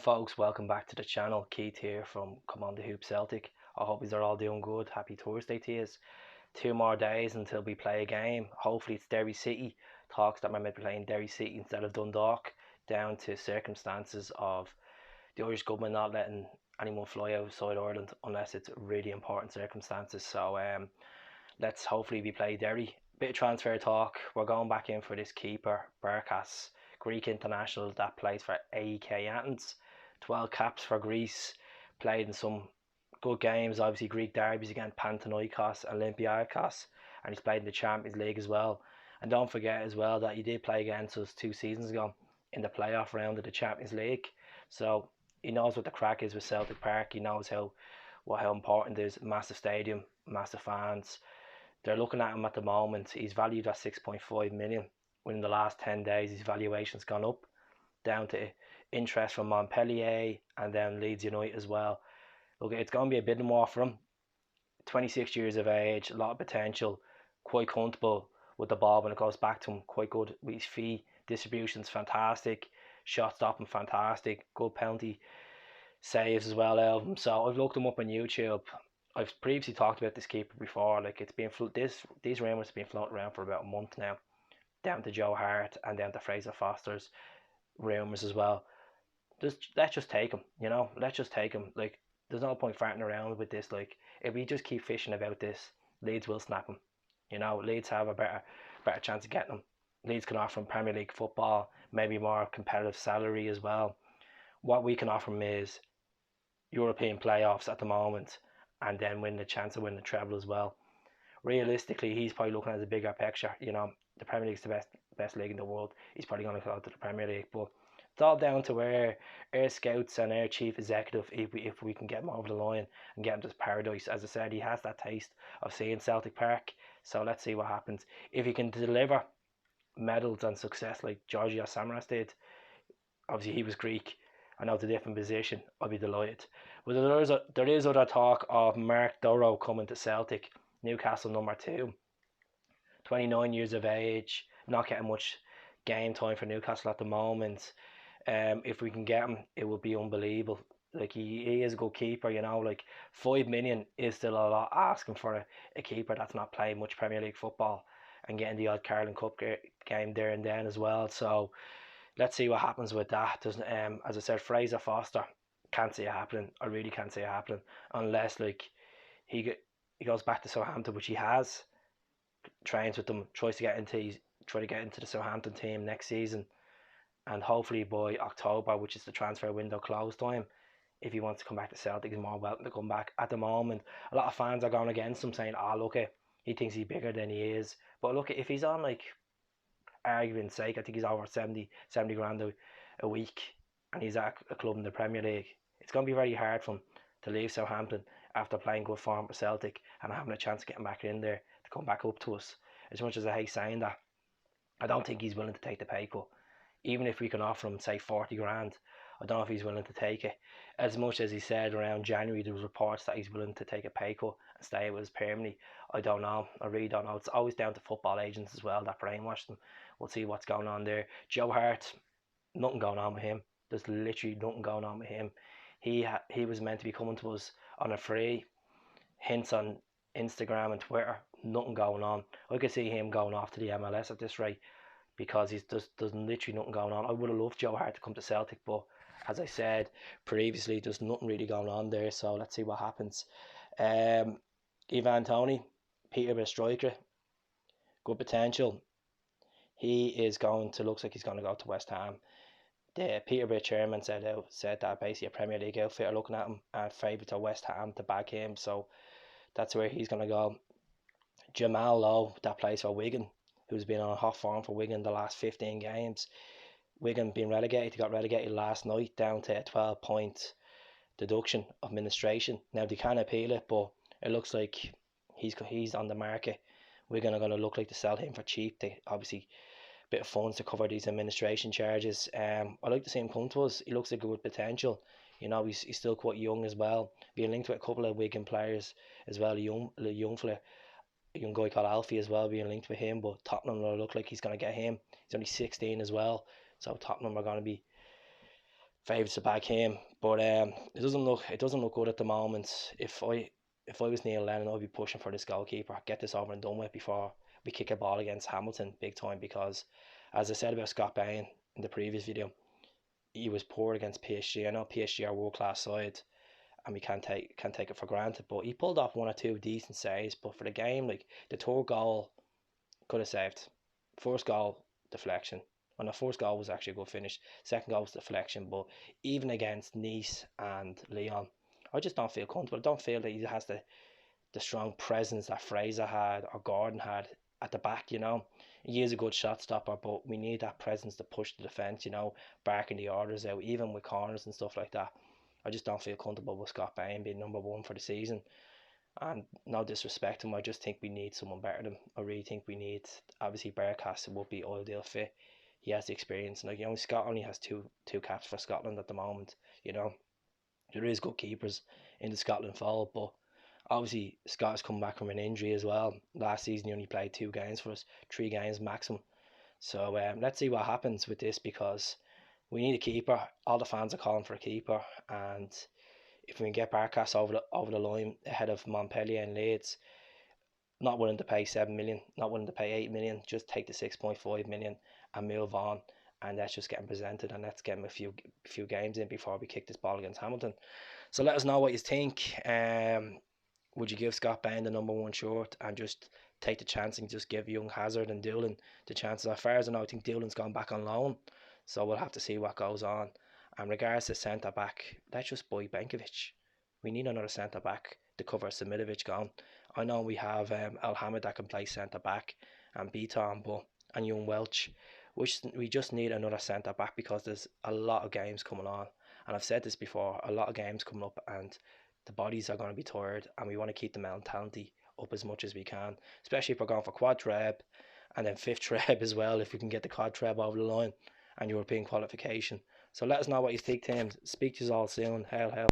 folks, welcome back to the channel. Keith here from Come On The Hoop Celtic. I hope you're all doing good. Happy Thursday to you. 2 more days until we play a game. Hopefully it's Derry City. Talks that we might be playing Derry City instead of Dundalk, down to circumstances of the Irish government not letting anyone fly outside Ireland unless it's really important circumstances. So let's hopefully we play Derry. Bit of transfer talk. We're going back in for this keeper, Barkas, Greek international that plays for AEK Athens. 12 caps for Greece. Played in some good games, obviously Greek derbies against Panathinaikos, Olympiacos, and he's played in the Champions League as well. And don't forget as well that he did play against us 2 seasons ago in the playoff round of the Champions League. So he knows what the crack is with Celtic Park. He knows how important it is. Massive stadium, massive fans. They're looking at him at the moment. He's valued at 6.5 million. Within the last 10 days, his valuation's gone up, down to interest from Montpellier and then Leeds United as well. Look, it's going to be a bit more for him. 26 years of age, a lot of potential, quite comfortable with the ball when it goes back to him, quite good with his feet. Distribution's fantastic, shot stopping fantastic, good penalty saves as well out of him. So I've looked him up on YouTube. I've previously talked about this keeper before. Like it's been these rumours have been floating around for about a month now, down to Joe Hart and down to Fraser Foster's rumours as well. Let's just take him, Let's just take him. Like there's no point farting around with this. Like if we just keep fishing about this, Leeds will snap him. Leeds have a better chance of getting him. Leeds can offer him Premier League football, maybe more competitive salary as well. What we can offer him is European playoffs at the moment, and then win the chance of winning the treble as well. Realistically, he's probably looking at a bigger picture. The Premier League's the best league in the world. He's probably going to go to the Premier League, but it's all down to where our scouts and our chief executive, if we can get him over the line and get him to paradise. As I said, he has that taste of seeing Celtic Park, so let's see what happens. If he can deliver medals and success like Georgios Samaras did, obviously he was Greek, I know it's a different position, I'll be delighted. But there is other talk of Mark Doro coming to Celtic, Newcastle number 2. 29 years of age, not getting much game time for Newcastle at the moment. If we can get him, it will be unbelievable. Like he is a good keeper, like 5 million is still a lot asking for a keeper that's not playing much Premier League football and getting the odd Carling Cup game there and then as well. So let's see what happens with that. There's, as I said, Fraser Foster, can't see it happening. I really can't see it happening unless like he goes back to Southampton, which he has, trains with them, try to get into the Southampton team next season, and hopefully by October, which is the transfer window close time, if he wants to come back to Celtic, he's more welcome to come back. At the moment, a lot of fans are going against him, saying, "Oh, look, he thinks he's bigger than he is." But look, if he's on like argument's sake, I think he's over 70 grand a week, and he's at a club in the Premier League. It's going to be very hard for him to leave Southampton after playing good form for Celtic and having a chance of getting back in there to come back up to us. As much as I hate saying that, I don't think he's willing to take the pay cut. Even if we can offer him, say, 40 grand, I don't know if he's willing to take it. As much as he said around January, there was reports that he's willing to take a pay cut and stay with us permanently. I don't know. I really don't know. It's always down to football agents as well that brainwash them. We'll see what's going on there. Joe Hart, nothing going on with him. There's literally nothing going on with him. He was meant to be coming to us on a free. Hints on Instagram and Twitter, nothing going on. I could see him going off to the MLS at this rate because there's literally nothing going on. I would have loved Joe Hart to come to Celtic, but as I said previously, there's nothing really going on there, so let's see what happens. Ivan Toney, Peterborough striker, good potential. He looks like he's going to go to West Ham. The Peterborough chairman said that basically a Premier League outfit are looking at him and favourite to West Ham to back him, so that's where he's going to go. Jamal Lowe, that plays for Wigan, who's been on a hot form for Wigan the last 15 games. Wigan being relegated, he got relegated last night down to a 12-point deduction of administration. Now they can appeal it, but it looks like he's on the market. Wigan are going to look like to sell him for cheap. They obviously bit of funds to cover these administration charges. I'd like to see him come to us. He looks like a good potential. He's still quite young as well. Being linked with a couple of Wigan players as well. A young fella, a young guy called Alfie as well, being linked with him. But Tottenham will look like he's going to get him. He's only 16 as well. So Tottenham are going to be favourites to back him. But it doesn't look good at the moment. If I was Neil Lennon, I'd be pushing for this goalkeeper, get this over and done with before we kick a ball against Hamilton big time. Because as I said about Scott Bain in the previous video, he was poor against PSG. I know PSG are world class side, and we can't take it for granted. But he pulled off one or two decent saves. But for the game, like the third goal, could have saved. First goal, deflection. And the first goal was actually a good finish. Second goal was deflection. But even against Nice and Lyon, I just don't feel comfortable. I don't feel that he has the strong presence that Fraser had or Gordon had at the back, you know. He is a good shot stopper, but we need that presence to push the defence, you know, barking the orders out, even with corners and stuff like that. I just don't feel comfortable with Scott Bain being number one for the season. And no disrespect to him, I just think we need someone better than him. I really think we need, obviously Barkas would be ideal fit. He has the experience, and like, you know, Scott only has two caps for Scotland at the moment. You know, there is good keepers in the Scotland fold, but obviously Scott has come back from an injury as well. Last season he only played 2 games for us, 3 games maximum. So let's see what happens with this, because we need a keeper. All the fans are calling for a keeper, and if we can get Barkas over the line ahead of Montpellier and Leeds, not willing to pay 7 million, not willing to pay 8 million, just take the 6.5 million and move on. And let's just get him presented, and let's get him a few games in before we kick this ball against Hamilton. So let us know what you think. Would you give Scott Bain the number one shirt and just take the chance and just give young Hazard and Doolan the chances? As far as I know, I think Doolan's gone back on loan, so we'll have to see what goes on. And regards to centre back, let's just buy Benkovic. We need another centre back to cover Similovic gone. I know we have Al Hamid that can play centre back, and Beaton, and young Welch. We just need another centre back, because there's a lot of games coming on, and I've said this before, a lot of games coming up, and the bodies are going to be tired, and we want to keep the mentality up as much as we can, especially if we're going for quad treb and then fifth treb as well, if we can get the quad treb over the line and European qualification. So let us know what you think, Tim. Speak to you all soon. Hail, hail.